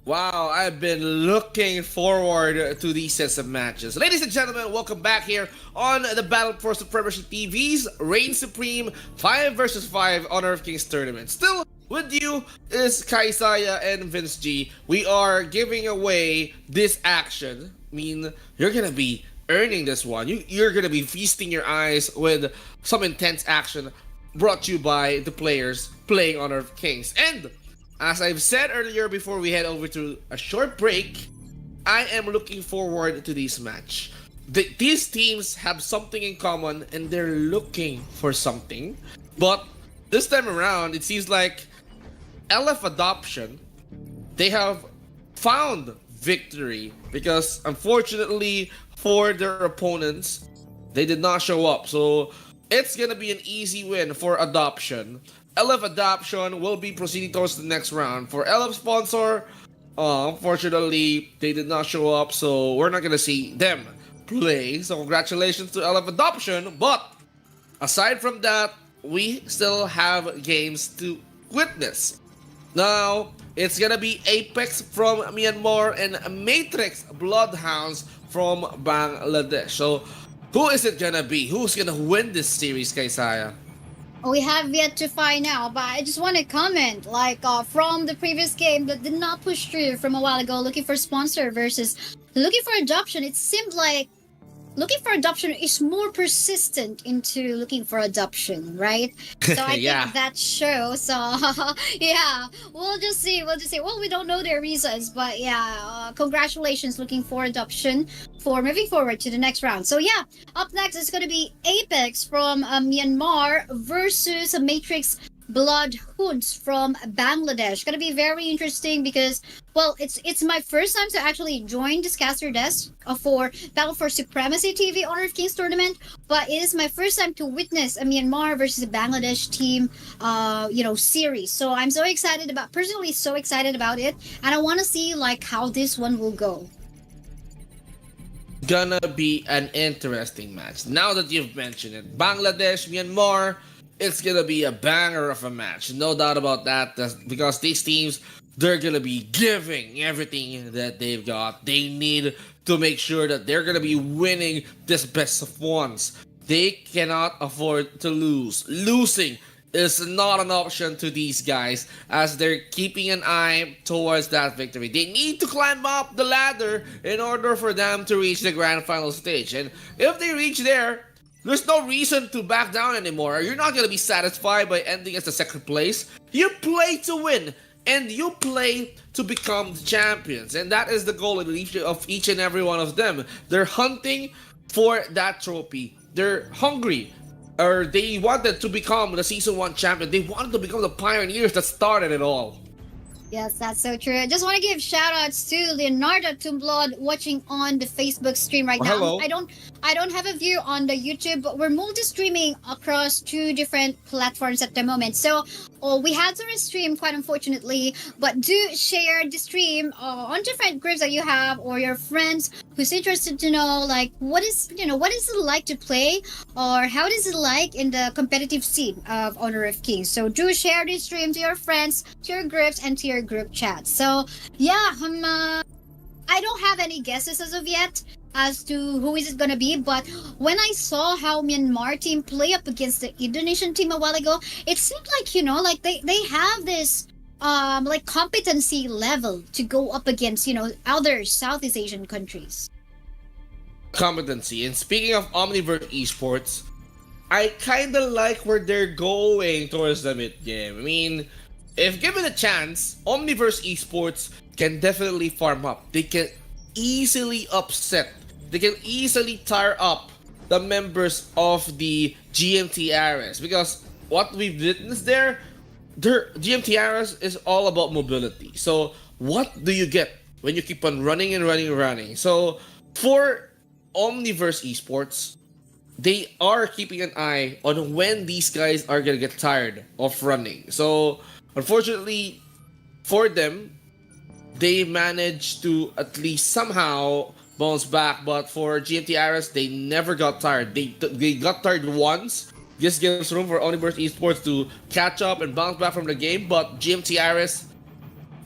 Wow, I've been looking forward to these sets of matches. Ladies and gentlemen, welcome back here on the Battle for Supremacy TV's Reign Supreme 5 vs 5 Honor of Kings Tournament. Still with you is Kaisaya and Vince G. We are giving away this action. I mean, you're gonna be earning this one. You're gonna be feasting your eyes with some intense action brought to you by the players playing Honor of Kings. And as I've said earlier before we head over to a short break, I am looking forward to this match. These teams have something in common and they're looking for something. But this time around, it seems like LF Adoption, they have found victory because unfortunately for their opponents, they did not show up. So it's gonna be an easy win for Adoption. LF Adoption will be proceeding towards the next round. For LF Sponsor, unfortunately, they did not show up, so we're not gonna see them play. So congratulations to LF Adoption, but aside from that, we still have games to witness. Now, it's gonna be Apex from Myanmar and Matrix Bloodhounds from Bangladesh. So, who is it gonna be? Who's gonna win this series, Kaisaya? We have yet to find out, but I just want to comment, from the previous game that did not push through from a while ago, looking for sponsor versus looking for adoption. It seemed like looking for adoption is more persistent into looking for adoption, right? So I Yeah. think that shows. So yeah, we'll just see. We'll just see. Well, we don't know their reasons, but yeah, congratulations, looking for adoption for moving forward to the next round. So yeah, up next is going to be Apex from Myanmar versus Matrix Bloodhounds from Bangladesh. Gonna be very interesting because, well, it's my first time to actually join this caster desk for Battle for Supremacy TV Honor of Kings tournament, but it is my first time to witness a Myanmar versus a Bangladesh team, series. So I'm so excited about, personally, so excited about it, and I want to see like how this one will go. Gonna be an interesting match. Now that you've mentioned it, Bangladesh, Myanmar, it's gonna be a banger of a match. No doubt about that. That's because these teams, they're gonna be giving everything that they've got. They need to make sure that they're gonna be winning this best of ones. They cannot afford to lose. Losing is not an option to these guys as they're keeping an eye towards that victory. They need to climb up the ladder in order for them to reach the grand final stage. And if they reach there, there's no reason to back down anymore. You're not going to be satisfied by ending as the second place. You play to win and you play to become the champions. And that is the goal of each and every one of them. They're hunting for that trophy. They're hungry, or they wanted to become the season 1 champion. They wanted to become the pioneers that started it all. Yes, that's so true. I just want to give shout outs to Leonardo Tumblod watching on the Facebook stream right now. Hello. I don't have a view on the YouTube, but we're multi-streaming across 2 different platforms at the moment. So we had to restream, quite unfortunately, but do share the stream on different groups that you have or your friends who's interested to know like what is it like to play, or how is it like in the competitive scene of Honor of Kings. So do share this stream to your friends, to your groups, and to your group chat. So yeah, I don't have any guesses as of yet as to who is it gonna be, but when I saw how Myanmar team play up against the Indonesian team a while ago, it seemed like they have this competency level to go up against other Southeast Asian countries. Competency. And speaking of Omniverse Esports, I kind of like where they're going towards the mid game. I mean, if given a chance, Omniverse Esports can definitely farm up. They can easily upset. They can easily tire up the members of the GMT Ares, because what we've witnessed there, their GMT Ares is all about mobility. So what do you get when you keep on running and running and running? So for Omniverse Esports, they are keeping an eye on when these guys are gonna get tired of running. So unfortunately for them, they managed to at least somehow bounce back. But for GMT Ares, they never got tired. They got tired once. This gives room for Omniverse Esports to catch up and bounce back from the game. But GMT Ares,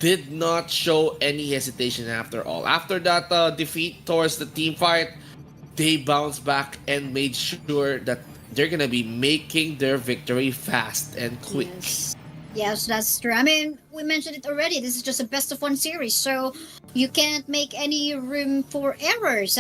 did not show any hesitation after all. After that defeat towards the team fight, they bounced back and made sure that they're gonna be making their victory fast and quick. Yes. Yes, that's true. I mean, we mentioned it already. This is just a best of one series, so you can't make any room for errors.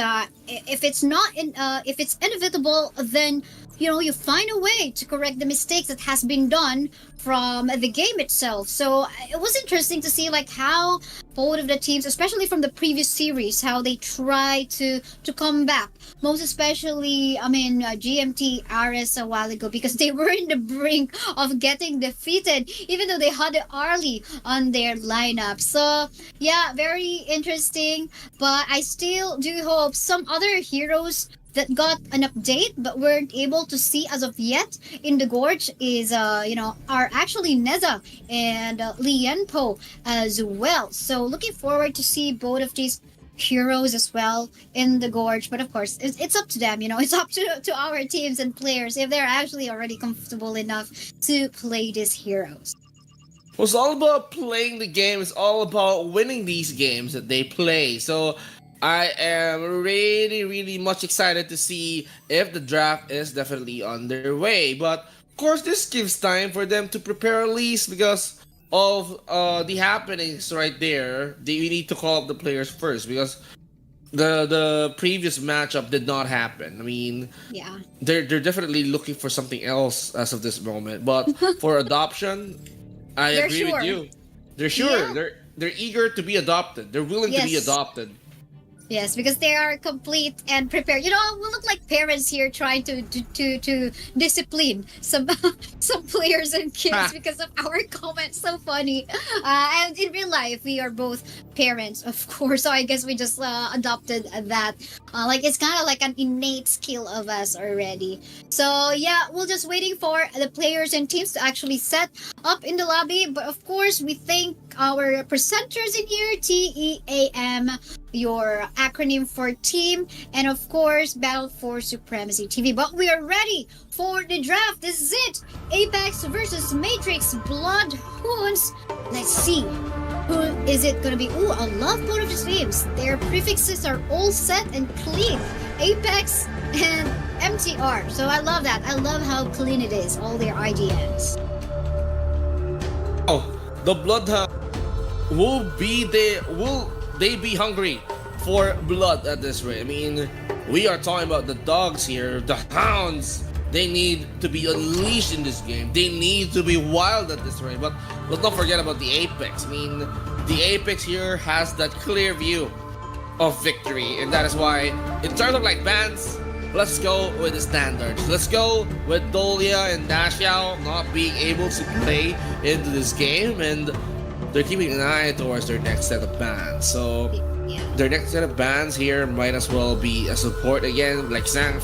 If it's not if it's inevitable, then you find a way to correct the mistakes that has been done from the game itself. So it was interesting to see like how both of the teams, especially from the previous series, how they try to come back. Most especially, I mean, GMT RS a while ago, because they were in the brink of getting defeated, even though they had it early on their lineup. So yeah, very interesting. But I still do hope some other heroes that got an update but weren't able to see as of yet in the gorge is are actually Neza and Lienpo as well. So looking forward to see both of these heroes as well in the gorge, but of course it's up to them. It's up to our teams and players if they're actually already comfortable enough to play these heroes. It's all about playing the game. It's all about winning these games that they play. So I am really, really much excited to see if the draft is definitely on their way. But of course, this gives time for them to prepare at least because of the happenings right there. We need to call up the players first because the previous matchup did not happen. I mean, Yeah. they're definitely looking for something else as of this moment. But for adoption, I They're agree sure. with you. They're sure. Yeah. They're eager to be adopted. They're willing to be Yes. adopted. Yes, because they are complete and prepared. We look like parents here trying to discipline some some players and kids because of our comments. So funny. And in real life, we are both parents, of course. So I guess we just adopted that. Like it's kind of like an innate skill of us already. So yeah, we're just waiting for the players and teams to actually set up in the lobby. But of course, we thank our presenters in here, TEAM, your acronym for team, and of course Battle for Supremacy TV. But we are ready for the draft. This is it. Apex versus Matrix Bloodhounds. Let's see. Who is it gonna be? Ooh, I love both of these names. Their prefixes are all set and clean. Apex and MTR. So I love that. I love how clean it is. All their IDNs. Oh, the Bloodhound will they be hungry for blood at this rate? I mean, we are talking about the dogs here, the hounds. They need to be unleashed in this game. They need to be wild at this rate. But let's not forget about the Apex. I mean, the Apex here has that clear view of victory, and that is why, in terms of like bans, let's go with the standards. Let's go with Dolia and Dashiao not being able to play into this game, and they're keeping an eye towards their next set of bans. So Yeah. their next set of bans here might as well be a support again, like Zhang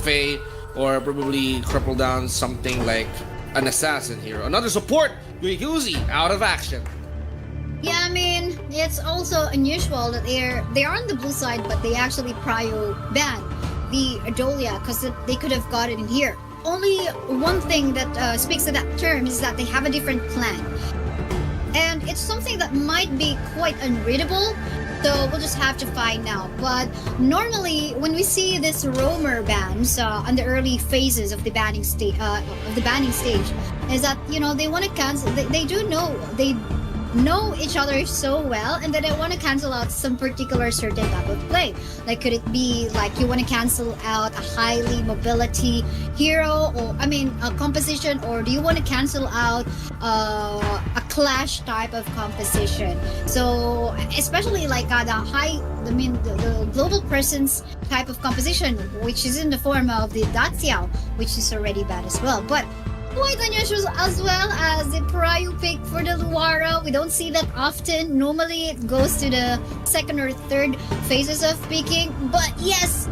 or probably cripple down something like an assassin here. Another support, Yuzi, out of action. Yeah, I mean, it's also unusual that they're on the blue side, but they actually prio ban the Adolia because they could have got it in here. Only one thing that speaks to that term is that they have a different clan. And it's something that might be quite unreadable, so we'll just have to find out. But normally, when we see this roamer bans on the early phases of the banning stage, is that they want to cancel. They do know each other so well, and then they want to cancel out some particular certain type of play. Like, could it be like you want to cancel out a highly mobility hero, or a composition, or do you want to cancel out a clash type of composition? So especially like the global presence type of composition, which is in the form of the Daciao, which is already bad as well. But quite unusual as well as the prio pick for the Luara. We don't see that often. Normally it goes to the second or third phases of picking. But yes,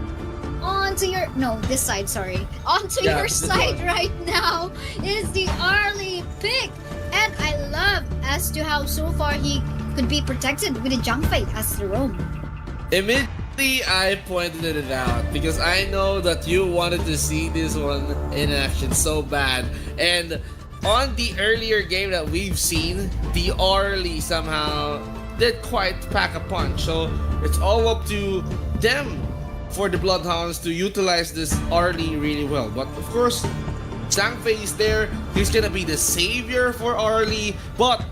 onto your this side, sorry. Onto your side right now is the early pick. And I love as to how so far he could be protected with a junk fight as the roam. Immediately I pointed it out because I know that you wanted to see this one in action so bad. And on the earlier game that we've seen, the Orly somehow did quite pack a punch. So it's all up to them for the Bloodhounds to utilize this Arlie really well. But of course, Zhangfei is there. He's gonna be the savior for Arlie. But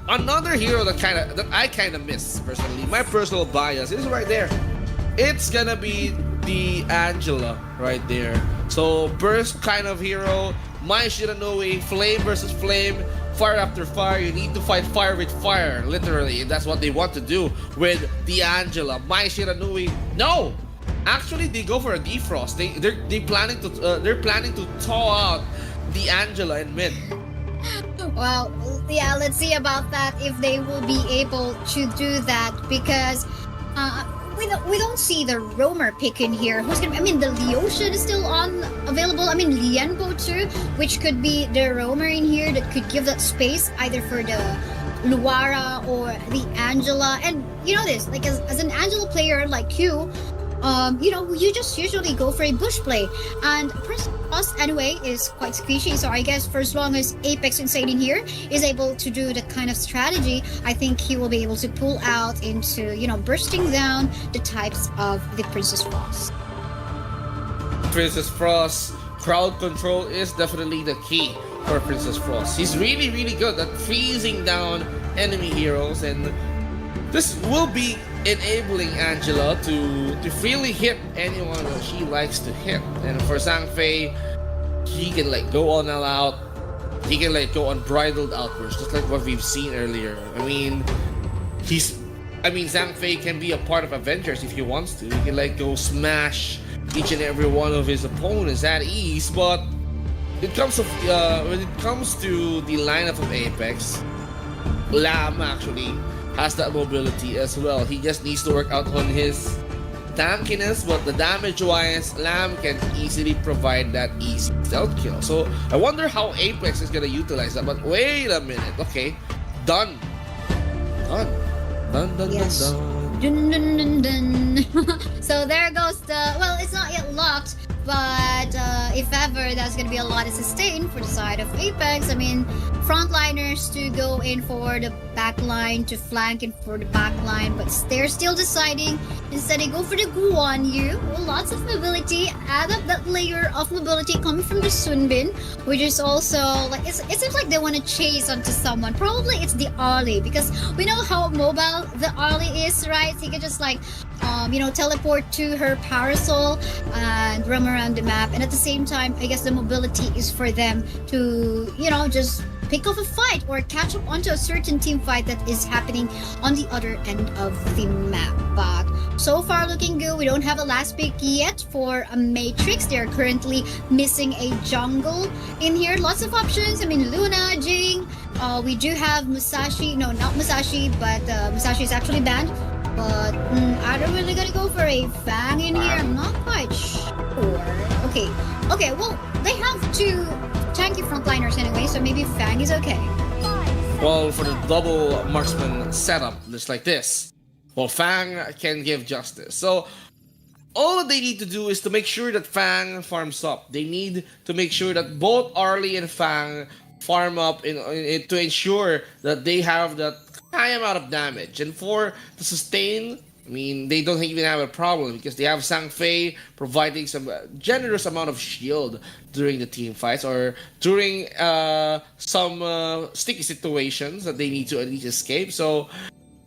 another hero that I kind of miss personally, my personal bias is right there. It's gonna be the Angela right there. So burst kind of hero, Mai Shiranui, flame versus flame, fire after fire. You need to fight fire with fire, literally, and that's what they want to do with the Angela. Mai Shiranui, no. Actually, they go for a defrost. They're planning to thaw out the Angela in mid. Well, yeah, let's see about that if they will be able to do that, because we don't see the roamer pick in here. Who's gonna? I mean, the Leosha is still available. I mean, Lianbo too, which could be the roamer in here that could give that space either for the Luara or the Angela. And you know this, like as an Angela player like you. You just usually go for a bush play, and us anyway is quite squishy. So I guess for as long as Apex Insane in here is able to do the kind of strategy, I think he will be able to pull out into bursting down the types of the Princess Frost. Princess Frost crowd control is definitely the key for Princess Frost. He's really, really good at freezing down enemy heroes, and this will be enabling Angela to freely hit anyone that she likes to hit. And for Zhangfei, he can go all out. He can go unbridled outbursts, just like what we've seen earlier. I mean, Zhangfei can be a part of Avengers if he wants to. He can go smash each and every one of his opponents at ease. But when it comes to the lineup of Apex, Lam actually has that mobility as well. He just needs to work out on his tankiness, but the damage-wise, Lam can easily provide that easy stealth kill. So I wonder how Apex is gonna utilize that. But wait a minute, okay, done. Yes. Dun. So there goes the. Well, it's not yet locked. But if ever, that's going to be a lot of sustain for the side of Apex. I mean, frontliners to go in for the backline, to flank in for the backline, but they're still deciding. Instead, they go for the Guan Yu. Lots of mobility. Add up that layer of mobility coming from the Sunbin, which is also it seems like they want to chase onto someone. Probably it's the Arlie, because we know how mobile the Arlie is, right? He can just teleport to her parasol and roam around the map, and at the same time, I guess the mobility is for them to just pick off a fight or catch up onto a certain team fight that is happening on the other end of the map. But so far looking good. We don't have a last pick yet for a Matrix. They're currently missing a jungle in here. Lots of options. I mean, Luna, Jing. We do have Musashi. No, not Musashi, but Musashi is actually banned. But are they really gonna go for a Fang in here? I'm not quite sure. Okay, well, they have two tanky frontliners anyway, so maybe Fang is okay. Well, for the double marksman setup, just like this, well, Fang can give justice. So all they need to do is to make sure that Fang farms up. They need to make sure that both Arlie and Fang farm up to ensure that they have that high amount of damage. And for the sustain, I mean, they don't even have a problem because they have Zhangfei providing some generous amount of shield during the team fights or during some sticky situations that they need to at least escape. So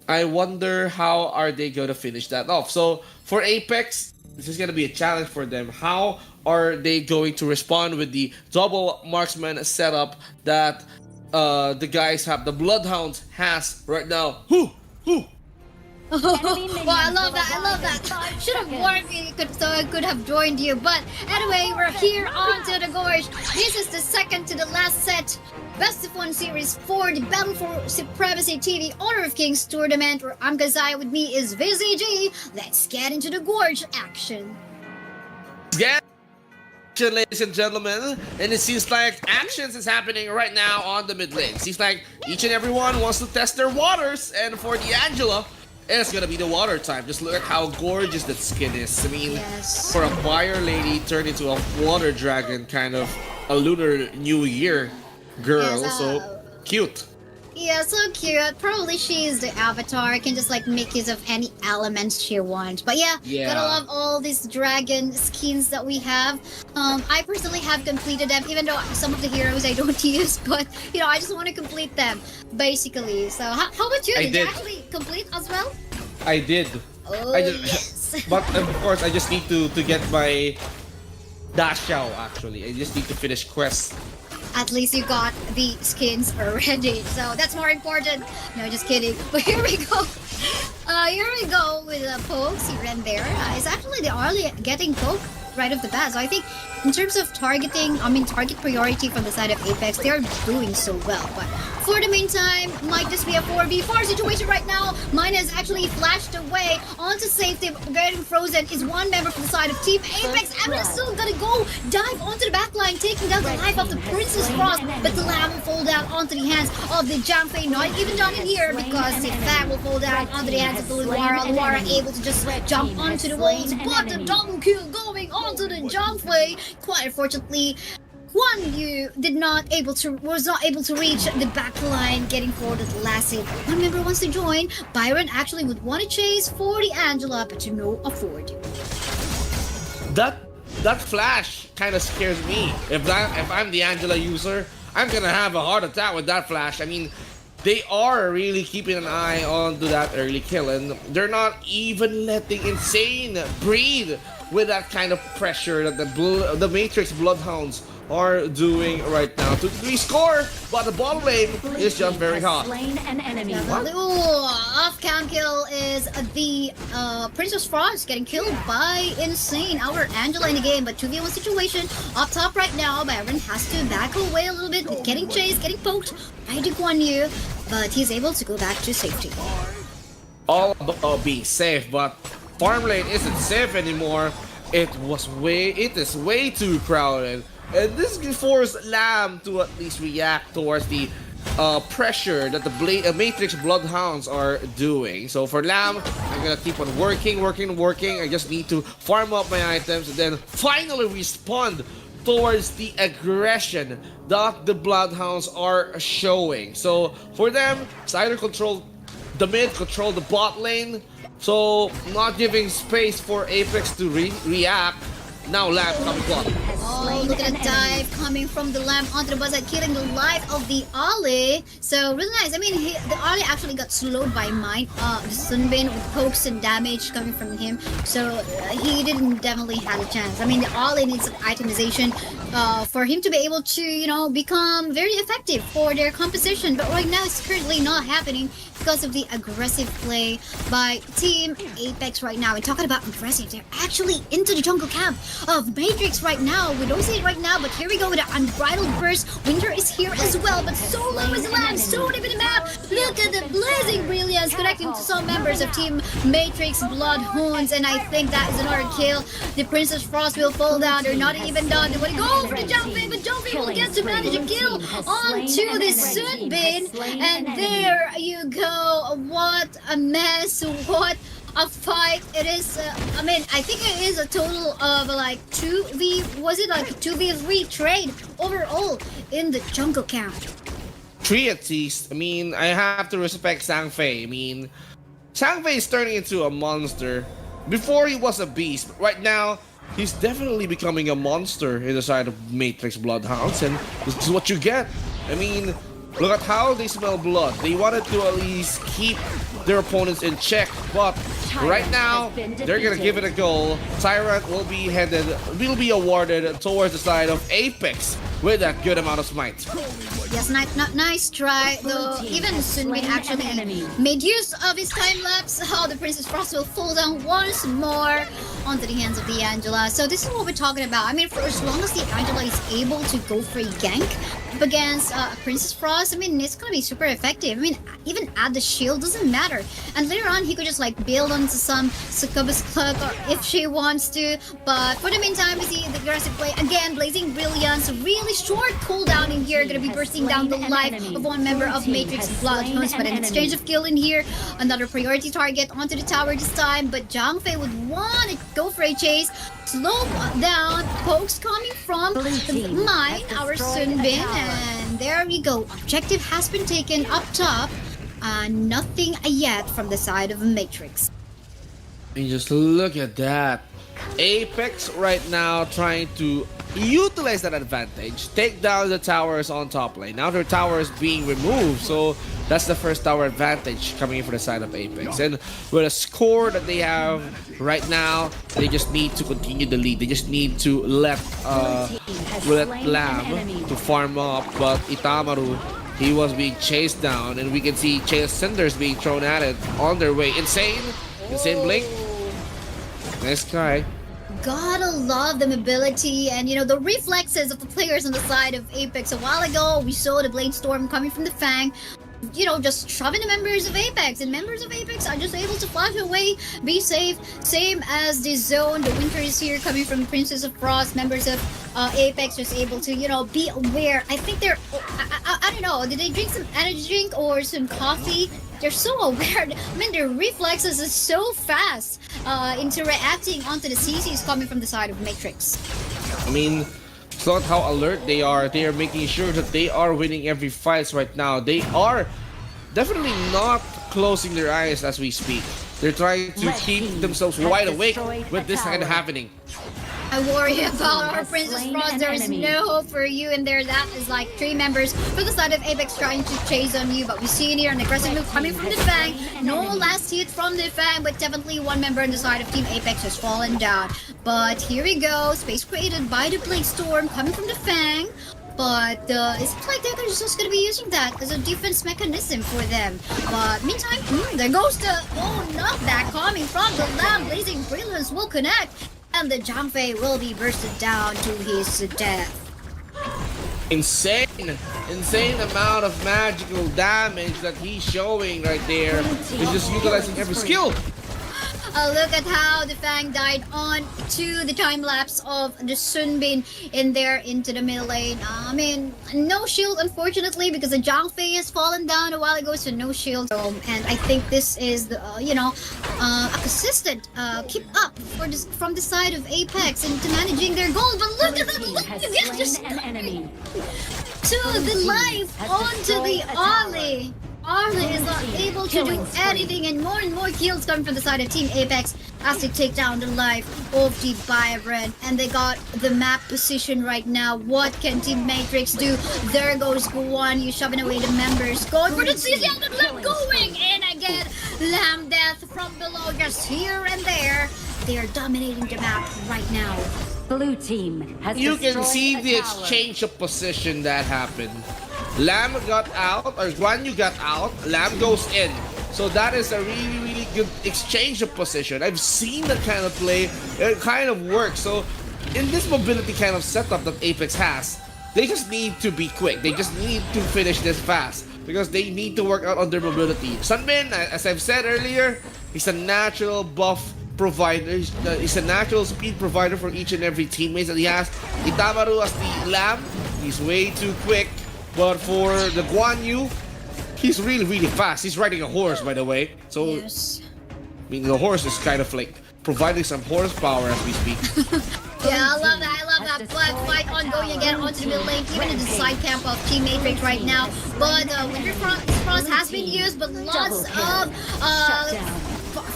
I wonder how are they going to finish that off. So for Apex, this is going to be a challenge for them. How are they going to respond with the double marksman setup that the guys have, the Bloodhounds has right now? Well, I love that. Should have warned me so I could have joined you. But anyway, we're here onto the gorge. This is the second to the last set. Best of 1 series for the Battle for Supremacy TV Honor of Kings tournament, where I'm Kaisaya. With me is VZG. Let's get into the gorge action. Ladies and gentlemen, and it seems like actions is happening right now on the mid lane. Seems like each and everyone wants to test their waters, and for the Angela, it's gonna be the water time. Just look at how gorgeous that skin is. I mean, yes, for a fire lady turned into a water dragon, kind of a lunar new year girl, yes, so cute. Yeah, so cute. Probably she's the avatar, can just like make use of any elements she wants. But yeah, Yeah. gotta love all these dragon skins that we have. I personally have completed them, even though some of the heroes I don't use, but you know, I just want to complete them, basically. So how about you? I Did you did. actually complete as well? I did. Oh, I just, yes. but of course, I just need to get my Dashao. Actually, I just need to finish quests. At least you got the skins already, so that's more important. No, just kidding. But here we go. Here we go with the pokes here and there. It's actually the early getting poke right off the bat. So I think in terms of targeting, target priority from the side of Apex, they're doing so well. But for the meantime, might just be a 4v4 situation right now. Mine has actually flashed away onto safety. Getting frozen is one member from the side of Team Apex. Evan is still gonna go dive onto the back line, taking down the life of the Princess Frost. But the Lamb will fall down onto the hands of the Jamfei. Not even done in here because the Fang will fall down onto the hands of the Luara. Luara able to just jump onto the walls. But the double kill going onto the Jamfei. Quite unfortunately, Guan Yu was not able to reach the back line, getting forwarded the last hit. One member wants to join. Byron actually would want to chase for the Angela, but to no afford. That flash kind of scares me. If I'm the Angela user, I'm gonna have a heart attack with that flash. I mean, they are really keeping an eye onto that early kill, and they're not even letting Insane breathe with that kind of pressure that the Matrix Bloodhounds are doing right now. 2-3 score, but the bottom lane is just very hot. Slain an enemy. Off-cam kill is the Princess Frost getting killed by Insane, our Angela in the game. But 2v1 situation up top right now. Byron has to back away a little bit, getting chased, getting poked by the Guan Yu, but he's able to go back to safety. All about being safe, but farm lane isn't safe anymore. It is way too crowded. And this forced Lamb to at least react towards the pressure that the Matrix Bloodhounds are doing. So for Lamb, I'm gonna keep on working. I just need to farm up my items and then finally respond towards the aggression that the Bloodhounds are showing. So for them, it's either control the mid, control the bot lane. So not giving space for Apex to react. Now Lamb comes up. Oh, look at the dive coming from the Lamb onto the buzzer, killing the life of the Ali. So really nice. I mean, the Ali actually got slowed by mine. The Sunbin with pokes and damage coming from him. So he didn't definitely have a chance. I mean, the Ali needs some itemization for him to be able to, you know, become very effective for their composition. But right now it's currently not happening because of the aggressive play by Team Apex right now. And talking about aggressive, they're actually into the jungle camp of Matrix right now. We don't see it right now, but here we go with an unbridled burst. Winter is here as well, but so low is the Lamb, so deep in the map. Look at the blazing brilliance connecting to some members of Team Matrix Bloodhounds, and I think that is another kill. The Princess Frost will fall down. They're not even done. They want to go for the Jumping, but Jumping will get to manage a kill onto the Sunbin, and there you go. What a mess! What a fight it is. I mean, I think it is a total of like 2v3 trade overall in the jungle camp. 3 at least. I mean, I have to respect Zhangfei. I mean, Zhangfei is turning into a monster. Before he was a beast, but right now he's definitely becoming a monster in the side of Matrix Bloodhounds, and this is what you get. I mean, look at how they smell blood. They wanted to at least keep their opponents in check, but right now they're gonna give it a go. Tyrant will be awarded towards the side of Apex with that good amount of smite. Yes, nice try, though. Even Sunbin actually made use of his time lapse. Oh, the Princess Frost will fall down once more onto the hands of the Angela. So this is what we're talking about. I mean, for as long as the Angela is able to go for a gank up against Princess Frost, I mean, it's gonna be super effective. I mean, even add the shield, doesn't matter. And later on, he could just like build onto some Succubus Cloak or if she wants to. But for the meantime, we see the aggressive play again, Blazing Brilliance. Really short cooldown in here, gonna be bursting down the life of one member of Matrix Bloodhounds. But an exchange of kill in here, another priority target onto the tower this time. But Zhang Fei would want to go for a chase. Slow down, pokes coming from mine, our Sunbin, and And there we go. Objective has been taken up top. Nothing yet from the side of Matrix. And just look at that. Apex right now trying to utilize that advantage, take down the towers on top lane. Now their tower is being removed, so that's the first tower advantage coming in for the side of Apex. And with a score that they have right now, they just need to continue the lead. They just need to let Lamb to farm up, but Itamaru, he was being chased down, and we can see Chase Cinders being thrown at it on their way. Insane blink. Nice guy. Gotta love the mobility and the reflexes of the players on the side of Apex. A while ago, we saw the Blade Storm coming from the Fang, just shoving the members of Apex, and members of Apex are just able to flash away, be safe. Same as the Zone. The Winter is here coming from Princess of Frost. Members of Apex just able to, be aware. I think they're, I don't know, did they drink some energy drink or some coffee? They're so aware. I mean, their reflexes is so fast into reacting onto the CCs coming from the side of Matrix. I mean, it's not how alert they are. They are making sure that they are winning every fight right now. They are definitely not closing their eyes as we speak. They're trying to keep themselves wide awake with this kind of happening. I worry about our Princess Frost. There is no hope for you in there. That is like 3 members for the side of Apex trying to chase on you. But we see in here an aggressive move coming from the Fang. No last hit from the Fang, but definitely one member on the side of Team Apex has fallen down. But here we go. Space created by the Blade Storm coming from the Fang. But it seems like they're just going to be using that as a defense mechanism for them. But meantime, there goes the knockback coming from the Lamb. Blazing Brilliance will connect. And the Jangfei will be bursted down to his death. Insane amount of magical damage that he's showing right there. He's just utilizing every skill. Look at how the Fang died on to the time lapse of the Sunbin in there into the middle lane. I mean, no shield unfortunately because the Jangfei has fallen down a while ago, so no shield. And I think this is the a consistent keep up from the side of Apex into managing their goals. But look at that! Look at just to the life onto the Ollie. Arlen is not able to do anything, and more kills coming from the side of Team Apex as they take down the life of the Byron. And they got the map position right now. What can Team Matrix do? There goes Guan. You shoving away the members. Going for the CC and the Lamb going in again. Lamb death from below, just here and there. They are dominating the map right now. Blue team has You can see the exchange of position that happened. Lamb got out, or Guan Yu got out, Lamb goes in. So that is a really good exchange of position. I've seen that kind of play. It kind of works. So in this mobility kind of setup that Apex has, they just need to be quick. They just need to finish this fast because they need to work out on their mobility. Sunbin, as I've said earlier, he's a natural buff provider. He's a natural speed provider for each and every teammate that he has. Itamaru as the Lamb, he's way too quick. But for the Guan Yu, he's really fast. He's riding a horse, by the way. So, yes. I mean, the horse is kind of like providing some horsepower as we speak. Yeah, I love that. But fight ongoing again onto the middle lane, even in the side camp of Team Matrix right now. But Winter Frost has been used, but lots of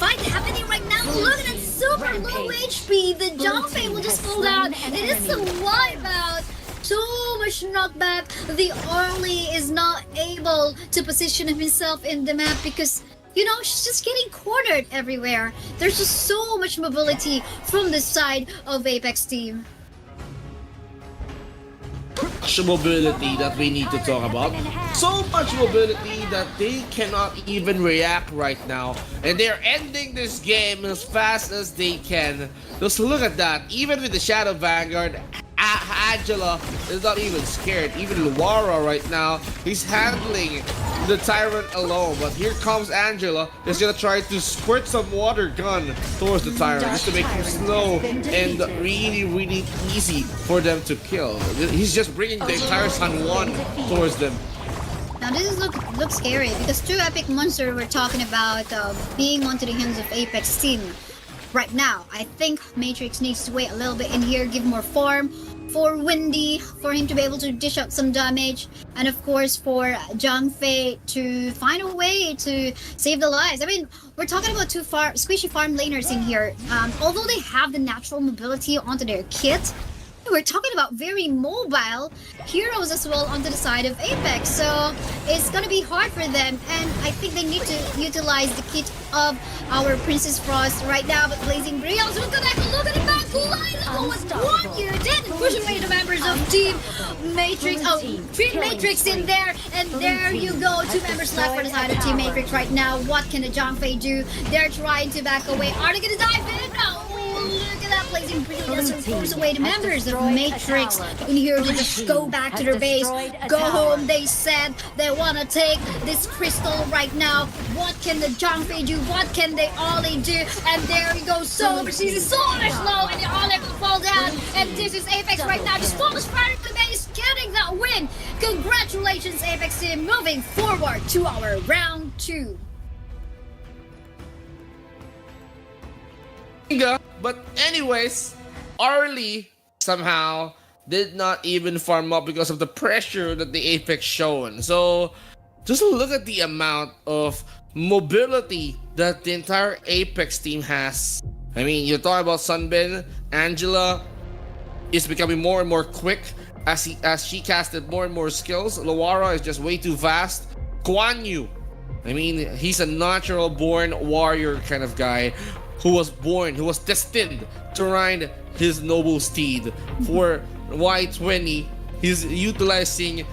fight happening right now. Look at that super low HP. The Jangfei will just fall down. It is a wipeout. So much knockback. The Orly is not able to position himself in the map because, she's just getting cornered everywhere. There's just so much mobility from the side of Apex team. Much mobility that we need to talk about. So much mobility that they cannot even react right now. And they're ending this game as fast as they can. Just look at that. Even with the Shadow Vanguard, Angela is not even scared. Even Luara right now, he's handling the Tyrant alone. But here comes Angela. He's gonna try to squirt some water gun towards the Tyrant just to make him slow and really easy for them to kill. He's just bringing the entire San Juan towards them. Now this looks scary because 2 epic monsters we're talking about being onto the hands of Apex team. Right now, I think Matrix needs to wait a little bit in here, give more form. for Windy, for him to be able to dish out some damage, and of course for Zhang Fei to find a way to save the lives. I mean, we're talking about two squishy farm laners in here. Although they have the natural mobility onto their kit, we're talking about very mobile heroes as well onto the side of Apex, so it's gonna be hard for them, and I think they need to utilize the kit of our Princess Frost right now. But Blazing Brios, look at that, look at the back line, with one year dead, pushing away the members of Team Matrix. Oh, Team Matrix in there, and there you go, two members left for the side of Team Matrix right now. What can the Zhang Fei do? They're trying to back away. Are they gonna dive in? No. Look at that, Blazing Brios force away the members of Matrix in here to just go back to their base, go home. They said they want to take this crystal right now. What can the Zhang Fei do? What can they Ollie do? And there he goes, so much, he's so much low, and the Ollie will fall down. And this is Apex right now, just focus fire to the base, getting that win. Congratulations, Apex team, moving forward to our round 2. But anyways, Arlie somehow did not even farm up because of the pressure that the Apex shown. So just look at the amount of mobility that the entire Apex team has. I mean, you talk about Sunbin, Angela is becoming more and more quick as she casted more and more skills. Lawara is just way too fast. Guan Yu, I mean, he's a natural born warrior kind of guy who was destined to ride his noble steed. For Y20, he's utilizing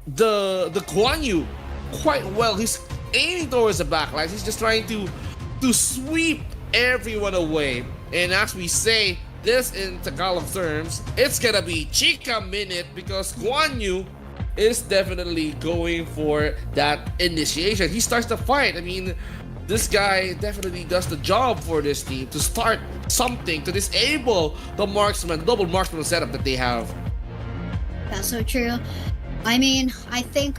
the Guan Yu quite well. He's aiming towards the backline. He's just trying to sweep everyone away. And as we say this in Tagalog terms, it's gonna be Chica minute, because Guan Yu is definitely going for that initiation. He starts the fight. I mean, this guy definitely does the job for this team to start something, to disable the marksman, double marksman setup that they have. That's so true. I mean, I think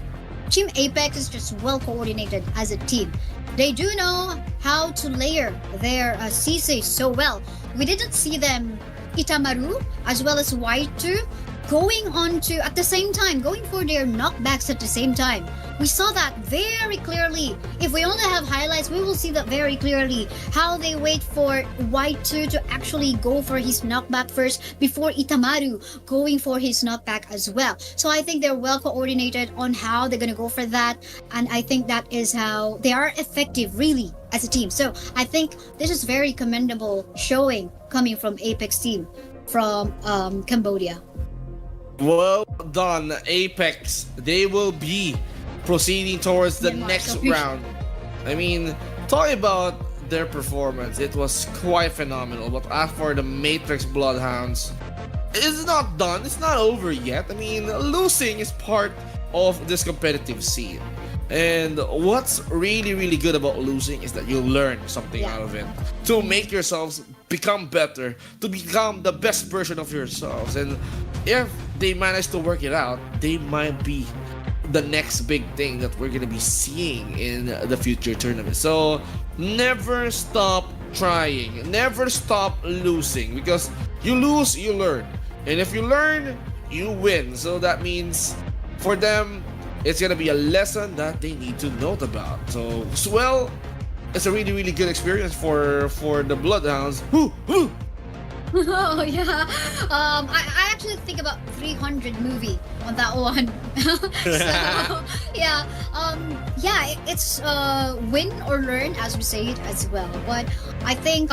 Team Apex is just well coordinated as a team. They do know how to layer their CC so well. We didn't see them Itamaru as well as Y2 going on to at the same time, going for their knockbacks at the same time. We saw that very clearly. If we only have highlights, we will see that very clearly. How they wait for Y2 to actually go for his knockback first before Itamaru going for his knockback as well. So I think they're well coordinated on how they're gonna go for that. And I think that is how they are effective really as a team. So I think this is very commendable showing coming from Apex team from Cambodia. Well done, Apex. They will be proceeding towards the Myanmar, next so round. I mean, talking about their performance, it was quite phenomenal. But as for the Matrix Bloodhounds, it's not done. It's not over yet. I mean, losing is part of this competitive scene. And what's really, really good about losing is that you learn something out of it to make yourselves become better, to become the best version of yourselves. And if they manage to work it out, they might be the next big thing that we're gonna be seeing in the future tournament. So never stop trying, never stop losing, because you lose, you learn, and if you learn, you win. So that means for them, it's gonna be a lesson that they need to note about. So as well, it's a really, really good experience for the Bloodhounds. Oh yeah, I actually think about 300 movie on that one. So yeah, it's win or learn, as we say it as well. But I think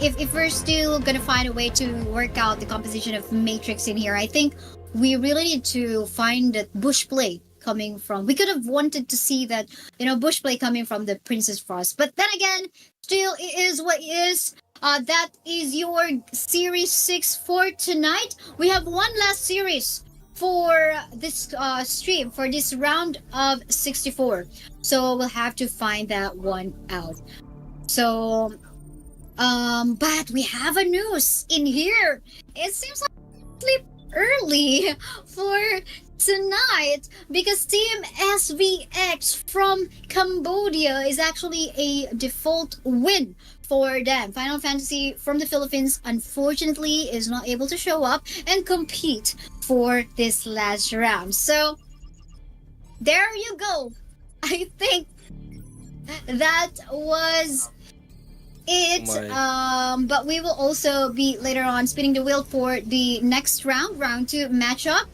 if we're still gonna find a way to work out the composition of Matrix in here, I think we really need to find that bush play coming from. We could have wanted to see that, bush play coming from the Princess Frost, but then again, still it is what it is. That is your Series 6 for tonight. We have one last series for this stream, for this round of 64. So we'll have to find that one out. So, but we have a news in here. It seems like sleep early for tonight, because Team SVX from Cambodia is actually a default win for them. Final Fantasy from the Philippines, unfortunately, is not able to show up and compete for this last round. So, there you go. I think that was it. But we will also be later on spinning the wheel for the next round, round 2 matchup.